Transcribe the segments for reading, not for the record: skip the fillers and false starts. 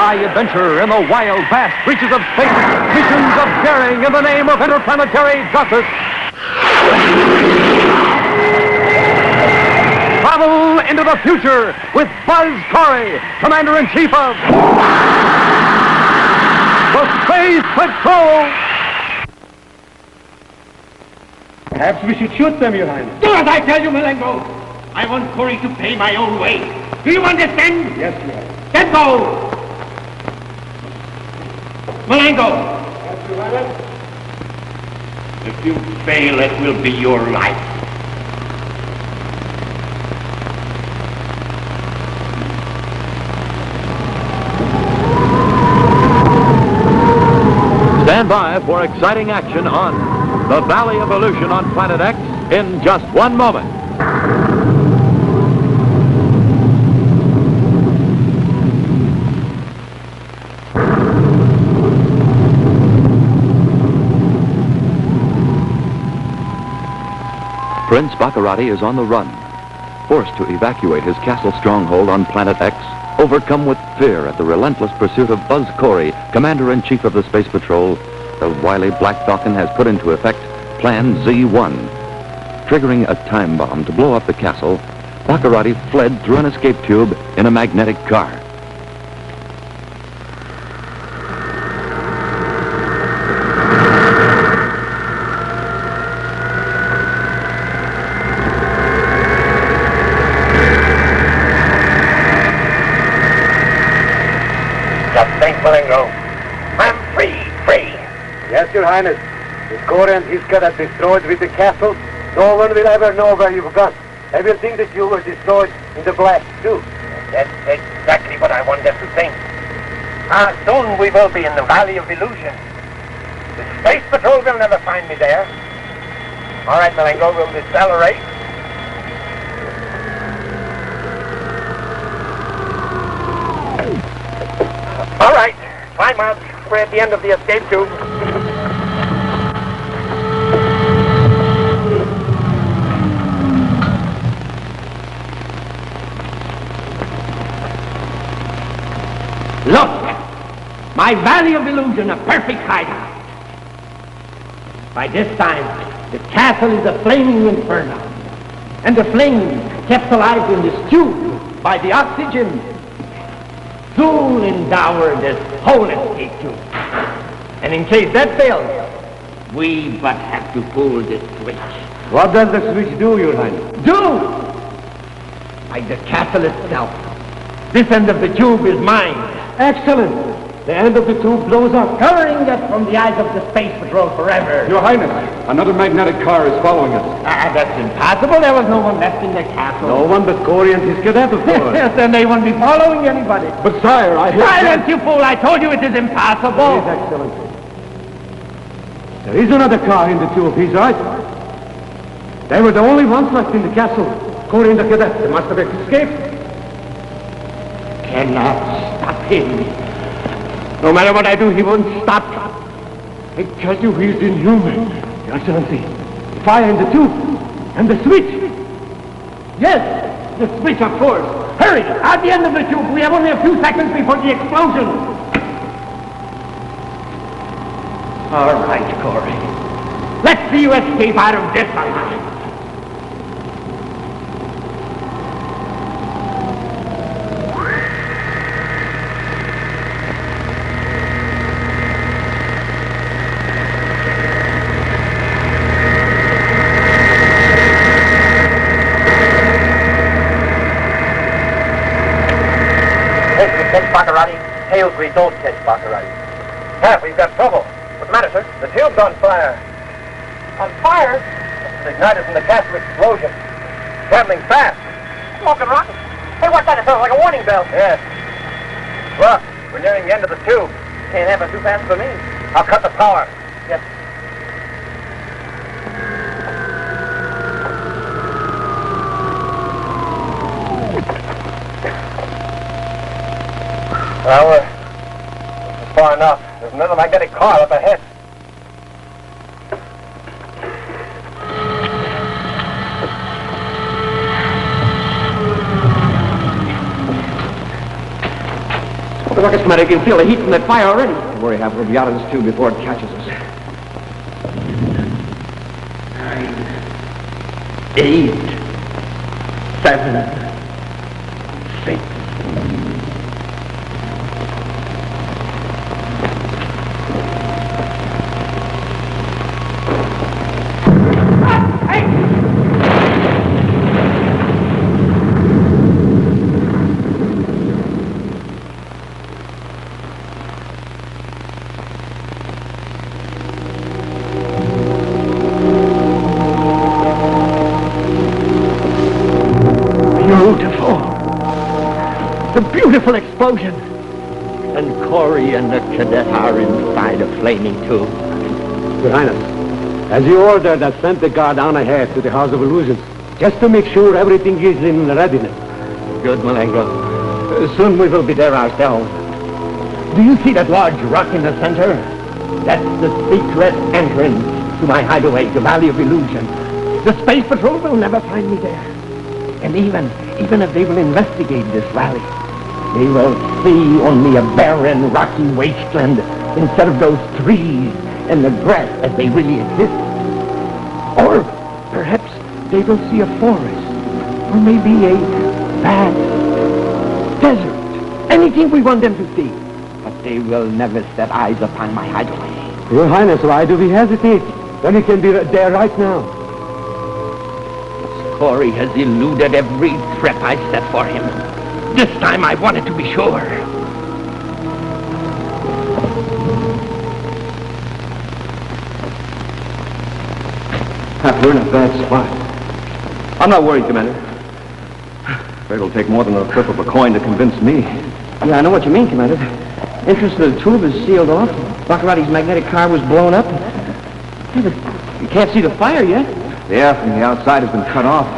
sci-fi adventure in the wild, vast reaches of space. Missions of daring in the name of interplanetary justice. Travel into the future with Buzz Corry, Commander-in-Chief of the Space Patrol. Perhaps we should shoot them, Your Highness. Do as I tell you, Malengo. I want Corry to pay my own way. Do you understand? Yes, Your Highness. Then go! Malengo! Yes, Your Highness. If you fail, it will be your life. Stand by for exciting action on the Valley of Illusion on Planet X in just one moment. Prince Baccarratti is on the run, forced to evacuate his castle stronghold on Planet X, overcome with fear at the relentless pursuit of Buzz Corry, Commander-in-Chief of the Space Patrol. The wily Black Falcon has put into effect Plan Z1. Triggering a time bomb to blow up the castle, Baccarratti fled through an escape tube in a magnetic car. Just think, Malengo. I'm free. Yes, Your Highness. If Corry and his cadet destroyed with the castle, no one will ever know where you've gone. They will think that you were destroyed in the blast, too. That's exactly what I want them to think. Soon we will be in the Valley of Illusion. The Space Patrol will never find me there. All right, Malengo, we'll decelerate. All right, climb out. We're at the end of the escape tube. Look! My Valley of Illusion, a perfect hideout. By this time, the castle is a flaming inferno. And the flames kept alive in this tube by the oxygen soon endower this whole escape tube. And in case that fails, we but have to pull this switch. What does the switch do, Your Highness? Do! Like the castle itself. This end of the tube is mine. Excellent. The end of the tube blows up. Covering us from the eyes of the Space Patrol forever. Your Highness, another magnetic car is following us. That's impossible. There was no one left in the castle. No one but Corry and his cadet, of course. Yes, then they won't be following anybody. But, sire, I hear... Silence, you fool! I told you it is impossible. Yes, Excellency. There is another car in the tube. He's right. They were the only ones left in the castle. Corry and the cadet. They must have escaped. Cannot stop him. No matter what I do, he won't stop. I tell you, he's inhuman. Your Excellency, the fire in the tube, and the switch. Yes, the switch, of course. Hurry, at the end of the tube. We have only a few seconds before the explosion. All right, Corry. Let's see you escape out of this alive. Baccarratti. Tails, we don't catch Baccarratti. Yeah, we've got trouble. What's the matter, sir? The tube's on fire. On fire? It's ignited from the castle explosion. Traveling fast. Smoking rotten. Hey, what's that? It sounds like a warning bell. Yes. Look, we're nearing the end of the tube. Can't happen too fast for me. I'll cut the power. Yes. Well, this is far enough. There's another magnetic car up ahead. rockets, Commander. You can feel the heat from that fire already. Don't worry, Hap. We'll be out of this tube before it catches us. 9, 8, 7, 6. Beautiful explosion. And Corry and the cadet are inside a flaming tube. Your Highness, as you ordered, I sent the guard on ahead to the House of Illusions, just to make sure everything is in readiness. Good, Malengo. Soon we will be there ourselves. Do you see that large rock in the center? That's the secret entrance to my hideaway, the Valley of Illusion. The Space Patrol will never find me there. And even if they will investigate this valley, they will see only a barren, rocky wasteland instead of those trees and the grass as they really exist. Or perhaps they will see a forest, or maybe a vast desert. Anything we want them to see. But they will never set eyes upon my hideaway. Your Highness, why do we hesitate when he can be there right now? Corry has eluded every trap I set for him. This time I wanted to be sure. We're in a bad spot. I'm not worried, Commander. Afraid it'll take more than a flip of a coin to convince me. Yeah, I know what you mean, Commander. The entrance to the tube is sealed off. Baccarratti's magnetic car was blown up. Yeah, but you can't see the fire yet. The air from the outside has been cut off.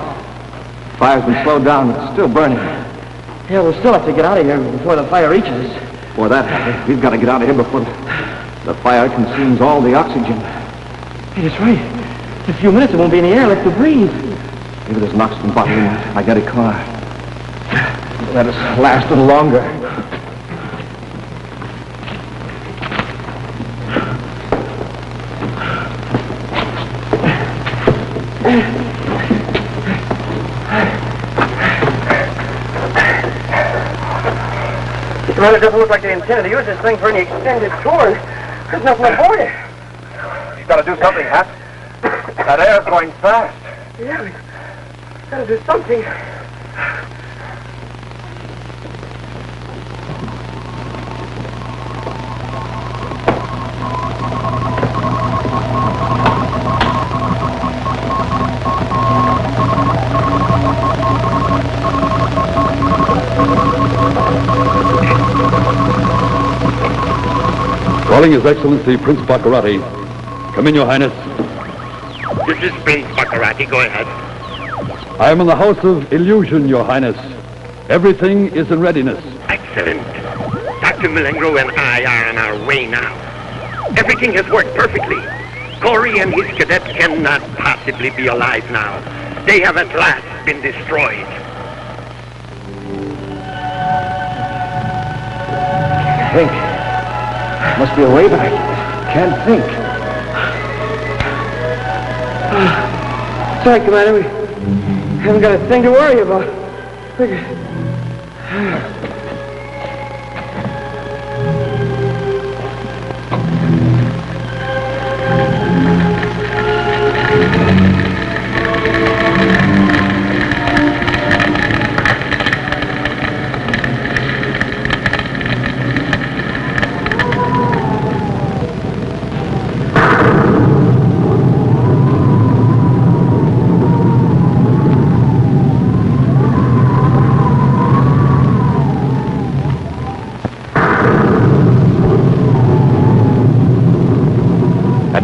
Fire's been slowed down, but it's still burning. Yeah, we'll still have to get out of here before the fire reaches us. For that, we've got to get out of here before the fire consumes all the oxygen. Hey, that's right. In a few minutes, it won't be in the air left to breathe. Maybe there's an oxygen bottle in that magnetic car. Let us last a little longer. Commander, it doesn't look like they intended to use this thing for any extended tour. There's nothing aboard it. You've got to do something, Hap. That air's going fast. Yeah, we've got to do something. Calling His Excellency Prince Baccarratti. Come in, Your Highness. This is Prince Baccarratti. Go ahead. I am in the House of Illusion, Your Highness. Everything is in readiness. Excellent. Dr. Malengo and I are on our way now. Everything has worked perfectly. Corry and his cadets cannot possibly be alive now. They have at last been destroyed. I think. Must be a way, but I can't think. Sorry, Commander. We haven't got a thing to worry about.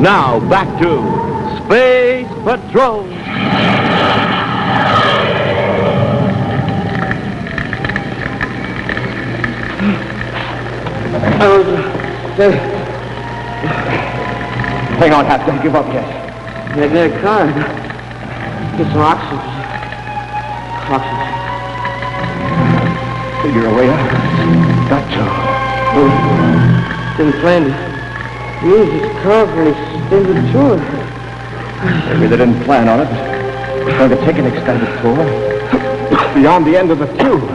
Now, back to Space Patrol. Hang on, Hap. Don't give up yet. Magnetic car. Get some oxygen. Oxygen. Figure a way out. Got to. Didn't plan to use his car for any extended tour. Maybe they didn't plan on it. They're going to take an extended tour beyond the end of the tube.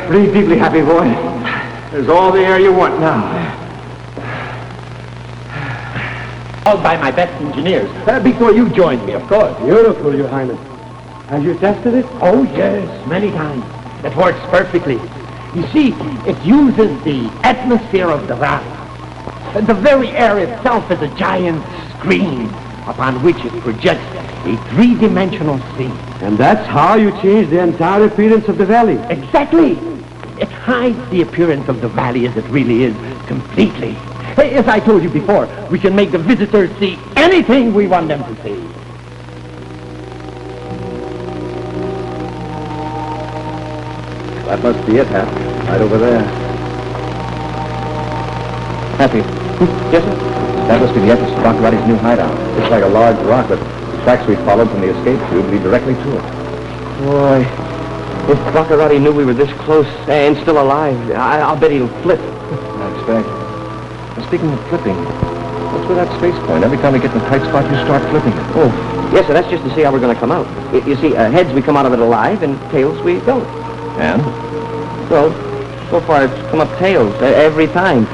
Breathe deeply, Happy boy. There's all the air you want now. All by my best engineers. Before you joined me, of course. Beautiful, Your Highness. Have you tested it? Oh, yes, many times. It works perfectly. You see, it uses the atmosphere of the valley. The very air itself is a giant screen upon which it projects a three-dimensional scene. And that's how you change the entire appearance of the valley. Exactly. It hides the appearance of the valley as it really is completely. As I told you before, we can make the visitors see anything we want them to see. That must be it, Hap. Right over there. Happy. Yes, sir? That must be the entrance to Baccarratti's new hideout. Looks like a large rock, but the tracks we followed from the escape tube lead directly to it. Boy, if Baccarratti knew we were this close and still alive, I'll bet he'll flip. I expect. Well, speaking of flipping, what's with that space point? Every time we get in a tight spot, you start flipping it. Oh, yes, sir, that's just to see how we're going to come out. You see, heads we come out of it alive, and tails we don't. And? Well, so far it's come up tails every time.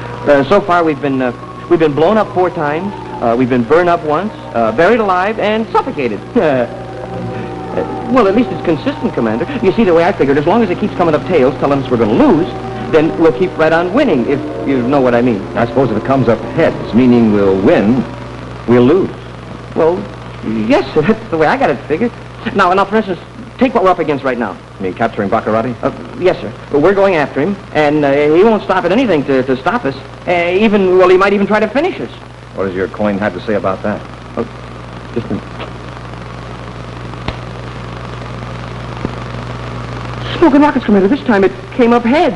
So far we've been blown up 4 times. We've been burned up once, buried alive, and suffocated. Well, at least it's consistent, Commander. You see, the way I figured, as long as it keeps coming up tails telling us we're going to lose, then we'll keep right on winning, if you know what I mean. I suppose if it comes up heads, meaning we'll win, we'll lose. Well, yes, sir, that's the way I got it figured. Now, for instance, take what we're up against right now. You mean capturing Baccarratti? Yes, sir. We're going after him, and he won't stop at anything to stop us. He might even try to finish us. What does your coin have to say about that? Just a... Smoking rockets, Commander. This time it came up heads.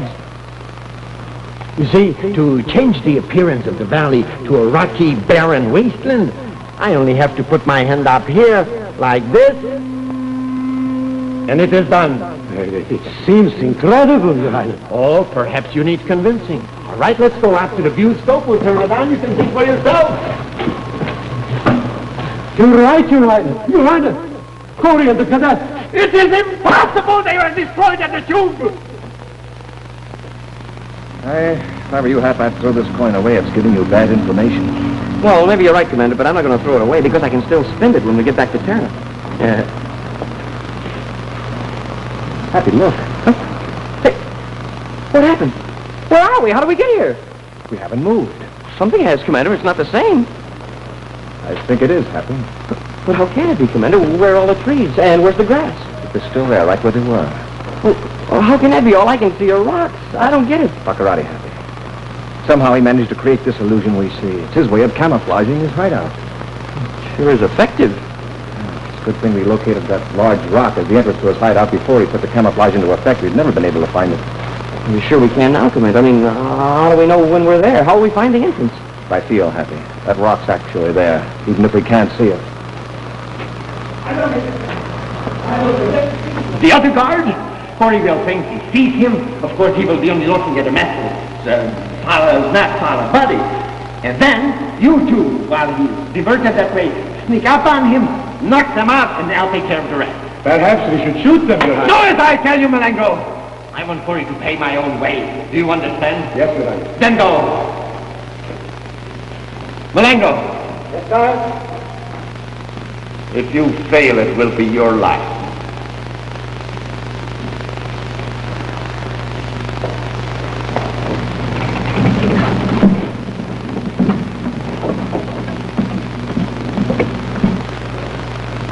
You see, to change the appearance of the valley to a rocky, barren wasteland, I only have to put my hand up here, like this, and it is done. It seems incredible, Your Highness. Oh, perhaps you need convincing. All right, let's go out to the view scope. We'll turn it on. You can see for yourself. You're right, Your Highness. Your Highness. Corry and the cadets. It is impossible! They were destroyed at the tube! If I were you, Hap, I'd throw this coin away. It's giving you bad information. Well, maybe you're right, Commander, but I'm not going to throw it away because I can still spend it when we get back to Terra. Happy, look. Huh? Hey, what happened? Where are we? How did we get here? We haven't moved. Something has, Commander. It's not the same. I think it is, Happy. But how can it be, Commander? Where are all the trees? And where's the grass? They're still there, right where they were. Well, how can that be? All I can see are rocks. I don't get it. Baccarratti, Happy. Somehow he managed to create this illusion we see. It's his way of camouflaging his hideout. Sure is effective. It's a good thing we located that large rock as the entrance to his hideout before he put the camouflage into effect. We'd never been able to find it. Are you sure we can now, Commander? I mean, how do we know when we're there? How will we find the entrance? By feel, Happy. That rock's actually there, even if we can't see it. The other guard? Corry will think he sees him. Of course, he will be only looking at a message. Not follow buddy. And then, you two, while he's diverted that way, sneak up on him, knock them out, and I'll take care of the rest. Perhaps we should shoot them, Your Highness. Do as I tell you, Malengo. I want Corry to pay my own way. Do you understand? Yes, Your Highness. Then go. Malengo! Yes, sir? If you fail, it will be your life.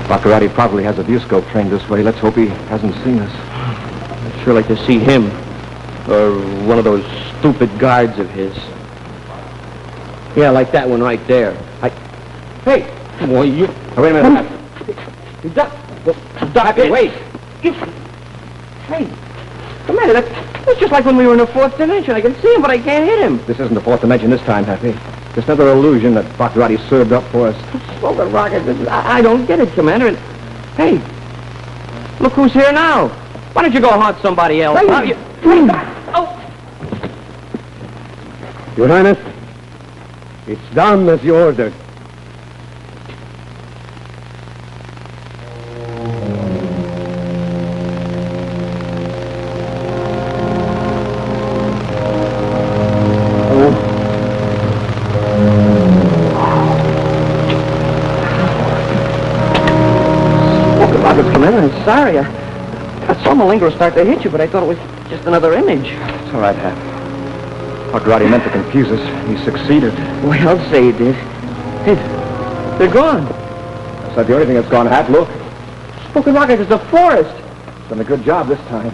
Baccarratti probably has a viewscope trained this way. Let's hope he hasn't seen us. I'd sure like to see him. Or one of those stupid guards of his. Yeah, like that one right there. Hey! Boy, you... Oh, wait a minute. Happy, wait! Hey! Commander, that's just like when we were in the fourth dimension. I can see him, but I can't hit him. This isn't the fourth dimension this time, Happy. Just another illusion that Baccaratti served up for us. Smoking rockets. I don't get it, Commander. And, hey, look who's here now. Why don't you go haunt somebody else? Hey. Oh! Your Highness, it's done as you ordered. I'm sorry. I saw Malengo start to hit you, but I thought it was just another image. It's all right, Hap. Baccaratti meant to confuse us. He succeeded. Well, I'll say he did. Hey, they're gone. That's not the only thing that's gone, Hap. Look. Smoking rockets is the forest. Done a good job this time.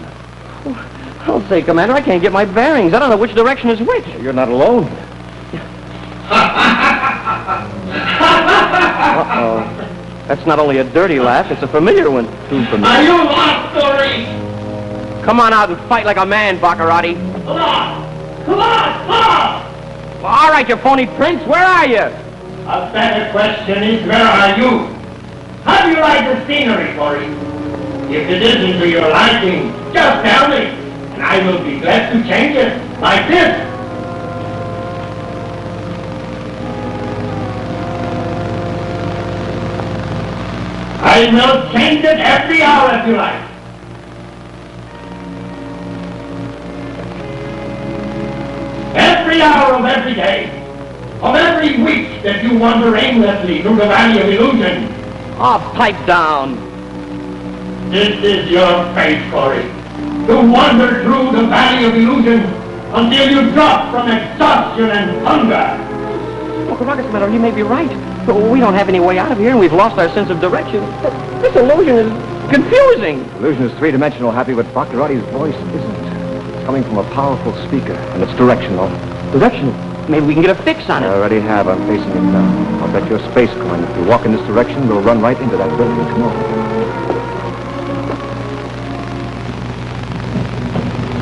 I'll say, Commander, I can't get my bearings. I don't know which direction is which. You're not alone. Uh-oh. That's not only a dirty laugh, it's a familiar one. Too familiar. Are you lost, Corry? Come on out and fight like a man, Baccaratti. Come on! Come on! Come on! Well, all right, you phony prince, where are you? A better question is, where are you? How do you like the scenery, Corry? If it isn't to your liking, just tell me, and I will be glad to change it, like this. I will change it every hour if you like. Every hour of every day, of every week that you wander aimlessly through the Valley of Illusion. Oh, pipe down. This is your fate, Corry. To wander through the Valley of Illusion until you drop from exhaustion and hunger. Well, Commander, you may be right. We don't have any way out of here, and we've lost our sense of direction. This illusion is confusing. Illusion is three-dimensional, Happy, but Baccarratti's voice isn't. It's coming from a powerful speaker, and it's directional. Directional? Maybe we can get a fix on it. I already have. I'm facing it now. I'll bet your space coin. If you walk in this direction, we'll run right into that building. Come on.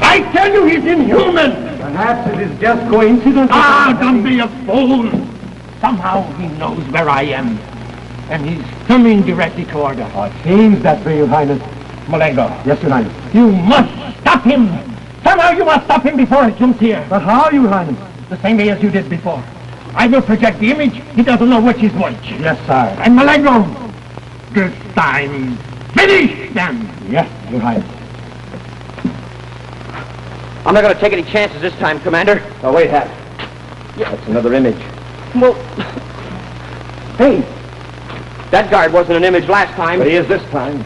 I tell you, he's inhuman! Perhaps it is just coincidence. Ah, don't be a fool! Somehow he knows where I am, and he's coming directly toward us. It seems that way, Your Highness. Malengo, Yes, Your Highness. you must stop him! Somehow you must stop him before he jumps here. But how, Your Highness? The same way as you did before. I will project the image. He doesn't know which is which. Yes, sir. And Malengo, this time, finish them! Yes, Your Highness. I'm not going to take any chances this time, Commander. Oh, wait, Hap. That's another image. Well, hey, that guard wasn't an image last time. But he is this time.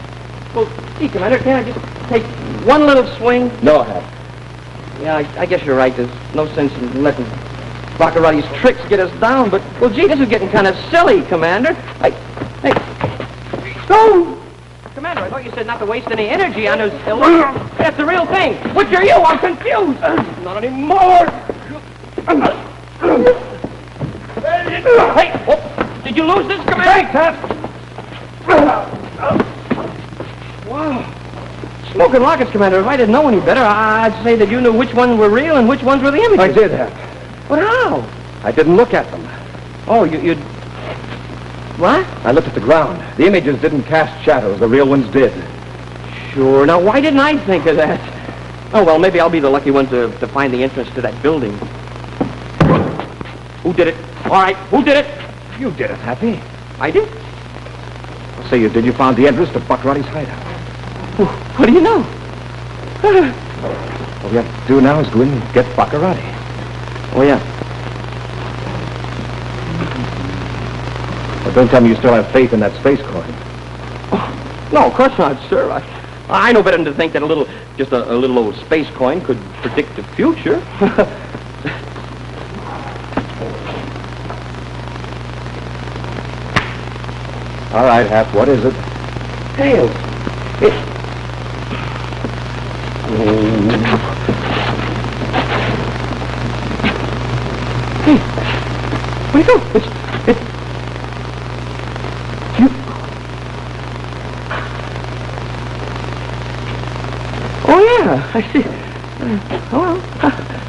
Well, gee, Commander, can't I just take one little swing? No, Hap. Yeah, I guess you're right. There's no sense in letting Baccarratti's tricks get us down. But, well, gee, this is getting kind of silly, Commander. Hey, go! Commander, I thought you said not to waste any energy on those illusions. That's the real thing. Which are you? I'm confused. Not anymore. Hey, oh, did you lose this, Commander? Thanks, Hap. Wow. Smoking rockets, Commander. If I didn't know any better, I'd say that you knew which ones were real and which ones were the images. I did, Hap. But how? I didn't look at them. Oh, you... What? I looked at the ground. The images didn't cast shadows. The real ones did. Sure. Now, why didn't I think of that? Oh, well, maybe I'll be the lucky one to find the entrance to that building. Who did it? All right, who did it? You did it, Happy. I did? I'll say you did. You found the entrance to Baccarratti's hideout. What do you know? All we have to do now is go in and get Baccarratti. Oh, yeah. Don't tell me you still have faith in that space coin. Oh, no, of course not, sir. I know better than to think that just a little old space coin could predict the future. All right, Hap, what is it? Hey, Hey, where'd it go? Oh, yeah, I see. Oh, well.